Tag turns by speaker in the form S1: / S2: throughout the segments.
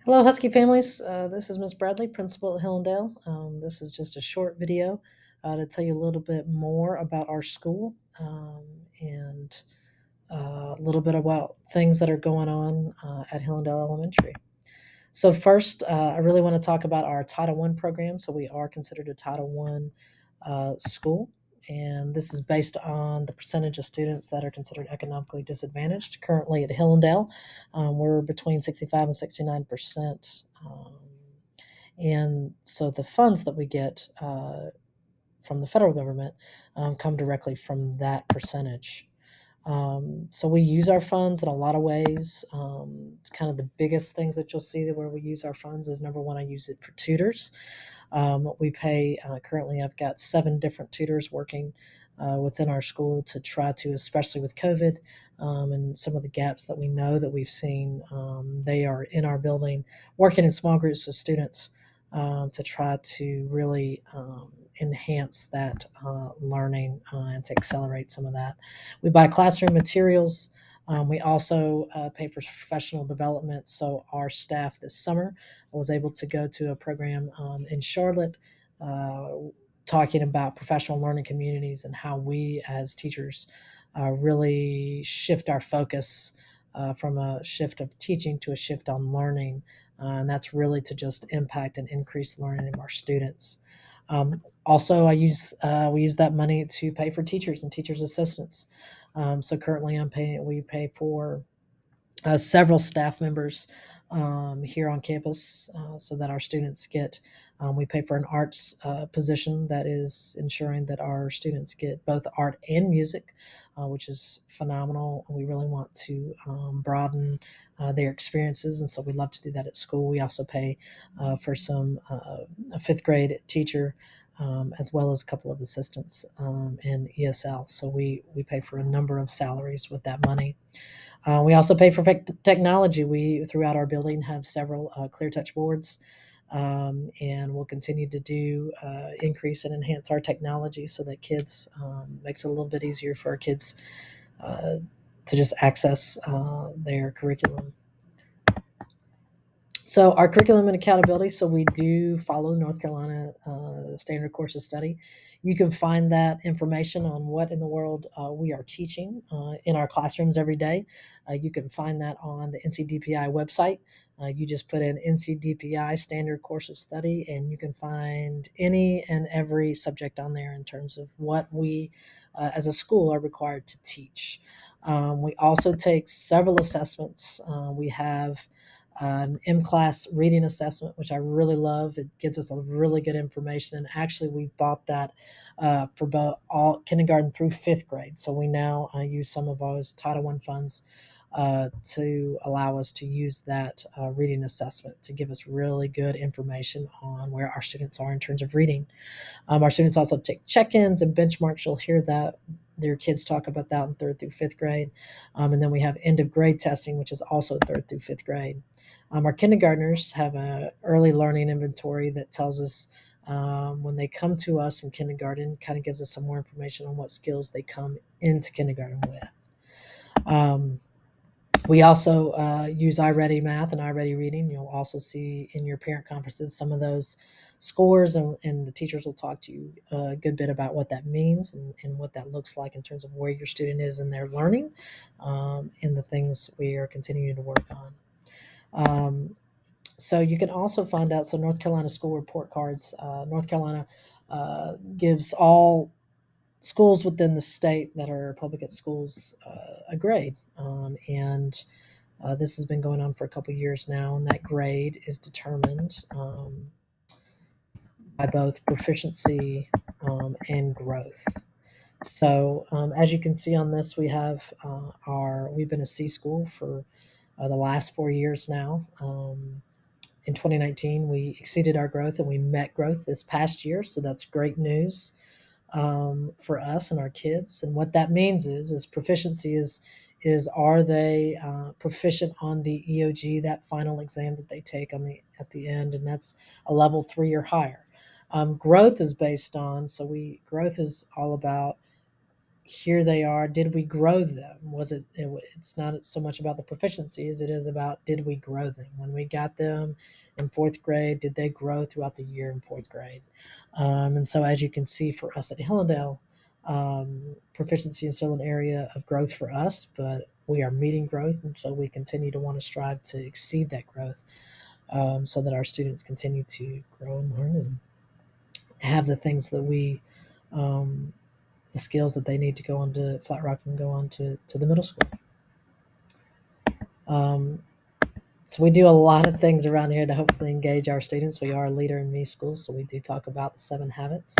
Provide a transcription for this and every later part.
S1: Hello, Husky families. This is Miss Bradley, principal at Hillandale. This is just a short video to tell you a little bit more about our school and a little bit about things that are going on at Hillandale Elementary. So first, I really want to talk about our Title I program. So we are considered a Title I school, and this is based on the percentage of students that are considered economically disadvantaged. Currently at Hillandale, we're between 65 and 69%. And so the funds that we get from the federal government come directly from that percentage. So we use our funds in a lot of ways. Kind of the biggest things that you'll see where we use our funds is number one, I use it for tutors. We pay currently. I've got 7 different tutors working within our school to try to, especially with COVID and some of the gaps that we know that we've seen. They are in our building, working in small groups with students to try to really enhance that learning and to accelerate some of that. We buy classroom materials. We also pay for professional development. So our staff this summer was able to go to a program in Charlotte uh, talking about professional learning communities and how we as teachers really shift our focus from a shift of teaching to a shift on learning. And that's really to just impact and increase learning of our students. Also, we use that money to pay for teachers and teachers assistants. So currently, we pay for several staff members here on campus so that our students get. We pay for an arts position that is ensuring that our students get both art and music, which is phenomenal. We really want to broaden their experiences, and so we love to do that at school. We also pay for a fifth grade teacher. As well as a couple of assistants in ESL. So we pay for a number of salaries with that money. We also pay for technology. We, throughout our building, have several clear touch boards, and we'll continue to do increase and enhance our technology so that kids makes it a little bit easier for our kids uh, to just access their curriculum. So our curriculum and accountability. So we do follow the North Carolina standard course of study. You can find that information on what in the world we are teaching in our classrooms every day. You can find that on the NCDPI website. You just put in NCDPI standard course of study, and you can find any and every subject on there in terms of what we, as a school, are required to teach. We also take several assessments. We have an M-class reading assessment, which I really love. It gives us a really good information, and actually, we bought that for both all kindergarten through fifth grade. So we now use some of those Title I funds to allow us to use that reading assessment to give us really good information on where our students are in terms of reading. Our students also take check-ins and benchmarks. You'll hear that their kids talk about that in third through fifth grade. And then we have end of grade testing, which is also third through fifth grade. Our kindergartners have a early learning inventory that tells us when they come to us in kindergarten, kind of gives us some more information on what skills they come into kindergarten with. Um, we also use iReady Math and iReady Reading. You'll also see in your parent conferences some of those scores, and the teachers will talk to you a good bit about what that means and what that looks like in terms of where your student is in their learning and the things we are continuing to work on. So you can also find out, so North Carolina school report cards, North Carolina gives all schools within the state that are public schools a grade. And this has been going on for a couple years now, and that grade is determined by both proficiency and growth. So, as you can see on this, we have we've been a C school for the last 4 years now. In 2019, we exceeded our growth and we met growth this past year, so that's great news for us and our kids. And what that means is proficiency is are they proficient on the EOG, that final exam that they take on the at the end, and that's a level 3 or higher. Growth is based on, so we growth is all about here they are. Did we grow them? It's not so much about the proficiency as it is about, did we grow them when we got them in fourth grade? Did they grow throughout the year in fourth grade? And so, as you can see, for us at Hillandale, proficiency is still an area of growth for us, but we are meeting growth, and so we continue to want to strive to exceed that growth, so that our students continue to grow and learn and have the things that um, the skills that they need to go on to Flat Rock and go on to the middle school. Um, so we do a lot of things around here to hopefully engage our students. We are a leader in me schools, so we do talk about the 7 habits.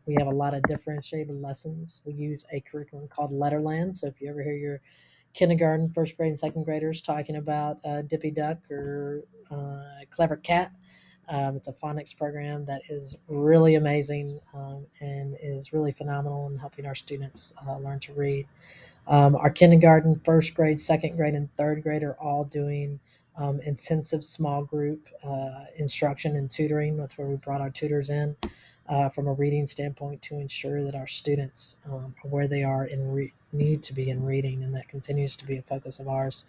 S1: We have a lot of differentiated lessons. We use a curriculum called Letterland. So if you ever hear your kindergarten, first grade, and second graders talking about Dippy Duck or Clever Cat, it's a phonics program that is really amazing, and is really phenomenal in helping our students learn to read. Our kindergarten, first grade, second grade, and third grade are all doing intensive small group instruction and tutoring. That's where we brought our tutors in from a reading standpoint to ensure that our students are where they are need to be in reading, and that continues to be a focus of ours.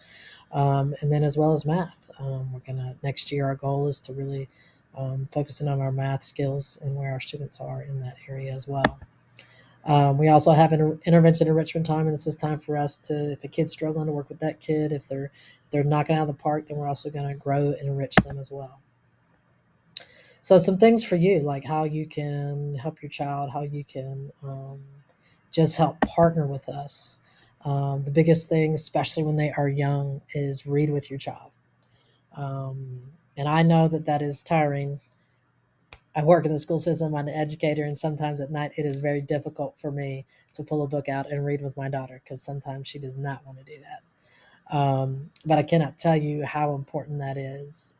S1: And then as well as math, we're gonna next year. Our goal is to really focus in on our math skills and where our students are in that area as well. We also have an intervention enrichment time, and this is time for us to, if a kid's struggling, to work with that kid. If they're knocking out of the park, then we're also going to grow and enrich them as well. So some things for you, like how you can help your child, how you can just help partner with us. The biggest thing, especially when they are young, is read with your child. Um, and I know that that is tiring. I work in the school system. I'm an educator, and sometimes at night it is very difficult for me to pull a book out and read with my daughter because sometimes she does not want to do that. But I cannot tell you how important that is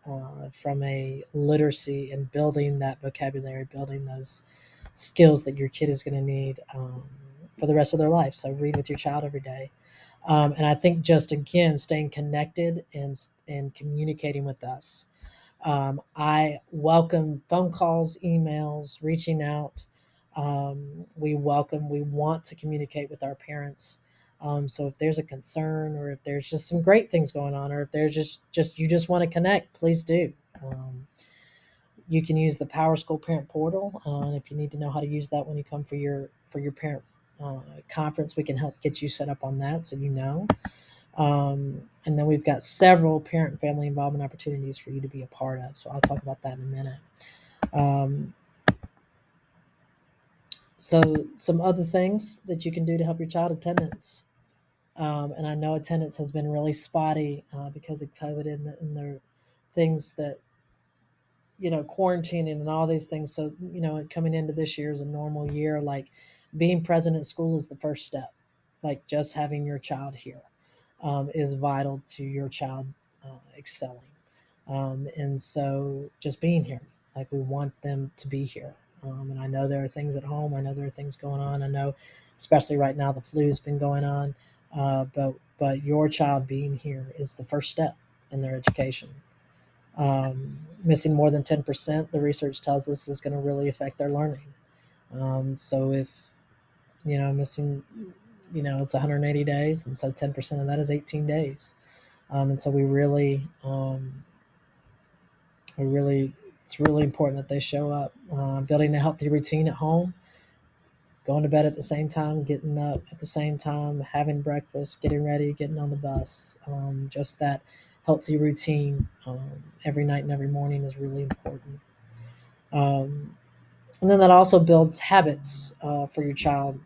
S1: from a literacy and building that vocabulary, building those skills that your kid is going to need for the rest of their life. So read with your child every day. And I think just again staying connected and communicating with us. I welcome phone calls, emails, reaching out. We want to communicate with our parents. So if there's a concern, or if there's just some great things going on, or if there's just you just want to connect, please do. You can use the Power School Parent Portal, and if you need to know how to use that when you come for your parent conference, we can help get you set up on that so you know. And then we've got several parent and family involvement opportunities for you to be a part of. So I'll talk about that in a minute. Um, so some other things that you can do to help your child: attendance. And I know attendance has been really spotty because of COVID and the things that, quarantining and all these things. So, coming into this year as a normal year, like being present at school is the first step. Like just having your child here is vital to your child excelling. And so just being here, like we want them to be here. And I know there are things at home. I know there are things going on. I know, especially right now, the flu's been going on. But your child being here is the first step in their education. Missing more than 10%, the research tells us, is going to really affect their learning. So if, missing, it's 180 days, and so 10% of that is 18 days. And so we really, it's really important that they show up. Building a healthy routine at home, going to bed at the same time, getting up at the same time, having breakfast, getting ready, getting on the bus. Just that healthy routine every night and every morning is really important. Um, and then that also builds habits for your child.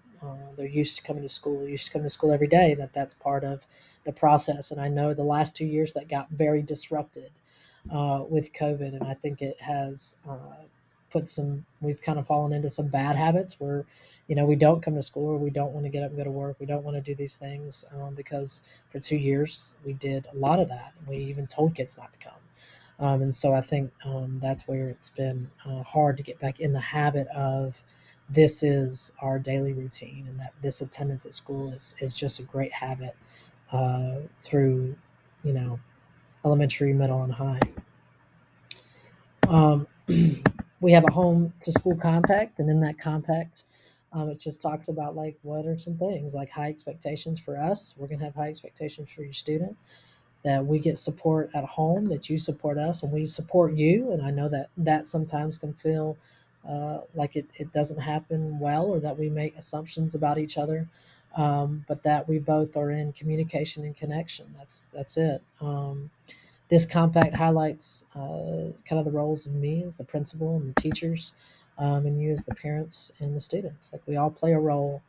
S1: They're used to coming to school, used to coming to school every day. That's part of the process. And I know the last 2 years that got very disrupted with COVID, and I think it has we've kind of fallen into some bad habits where, we don't come to school, or we don't want to get up and go to work. We don't want to do these things because for 2 years we did a lot of that. We even told kids not to come. And so I think that's where it's been hard to get back in the habit of, this is our daily routine, and that this attendance at school is just a great habit through, you know, elementary, middle, and high. Um, we have a home to school compact, and in that compact, It just talks about like what are some things like high expectations for us. We're going to have high expectations for your student, that we get support at home, that you support us, and we support you. And I know that that sometimes can feel like it doesn't happen well, or that we make assumptions about each other, but that we both are in communication and connection. That's it. This compact highlights kind of the roles of me as the principal and the teachers, and you as the parents and the students. Like we all play a role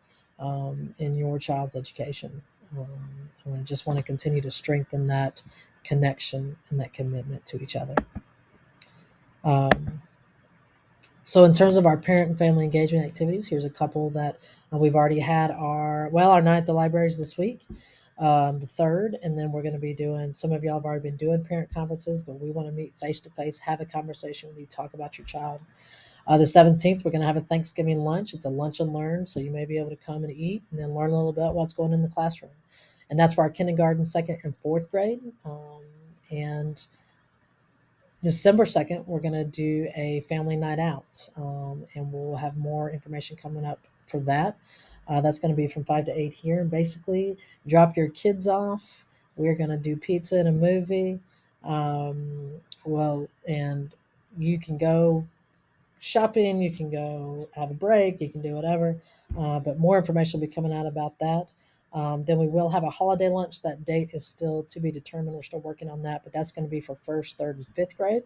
S1: in your child's education. And I just want to continue to strengthen that connection and that commitment to each other. Um, so, in terms of our parent and family engagement activities, here's a couple that we've already had our night at the libraries this week, the third, and then we're going to be doing. Some of y'all have already been doing parent conferences, but we want to meet face to face, have a conversation with you, talk about your child. The 17th, we're going to have a Thanksgiving lunch. It's a lunch and learn, so you may be able to come and eat and then learn a little bit what's going in the classroom. And that's for our kindergarten, second, and fourth grade. And December 2nd, we're going to do a family night out, and we'll have more information coming up for that. That's going to be from 5 to 8 here. And basically, drop your kids off. We're going to do pizza and a movie. And you can go shopping, you can go have a break, you can do whatever. But more information will be coming out about that. Then we will have a holiday lunch. That date is still to be determined. We're still working on that, but that's going to be for first, third, and fifth grade.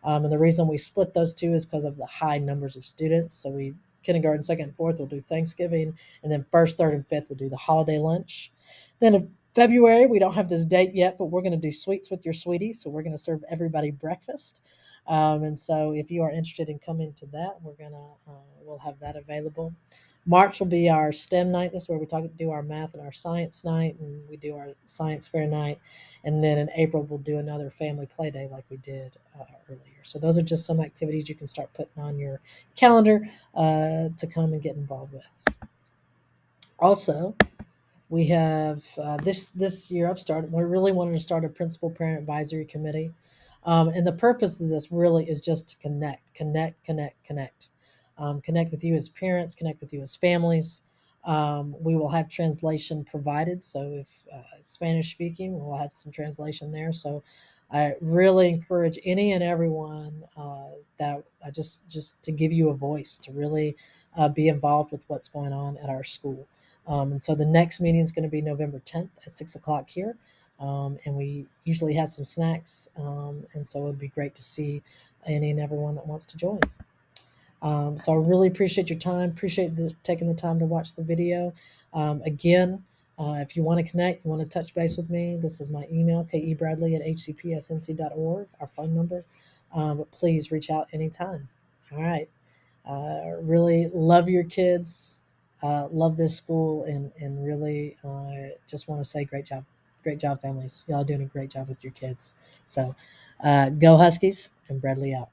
S1: And the reason we split those two is because of the high numbers of students. So we kindergarten, second, and fourth will do Thanksgiving, and then first, third, and fifth will do the holiday lunch. Then in February, we don't have this date yet, but we're going to do sweets with your sweeties. So we're going to serve everybody breakfast. And so if you are interested in coming to that, we'll have that available. March will be our STEM night. This is where do our math and our science night, and we do our science fair night. And then in April, we'll do another family play day like we did earlier. So those are just some activities you can start putting on your calendar to come and get involved with. Also, we have this year I've started. We really wanted to start a principal parent advisory committee, and the purpose of this really is just to connect with you as parents, connect with you as families. We will have translation provided, so if Spanish speaking, we'll have some translation there. So I really encourage any and everyone that just to give you a voice, to really be involved with what's going on at our school. And so the next meeting is going to be November 10th at 6 o'clock here. And we usually have some snacks. And so it would be great to see any and everyone that wants to join. So I really appreciate your time. Appreciate taking the time to watch the video. Again, if you want to connect, you want to touch base with me, this is my email, kebradley@hcpsnc.org, our phone number. But please reach out anytime. All right. Really love your kids, love this school, and really just want to say great job, families. Y'all doing a great job with your kids. So go Huskies, and Bradley out.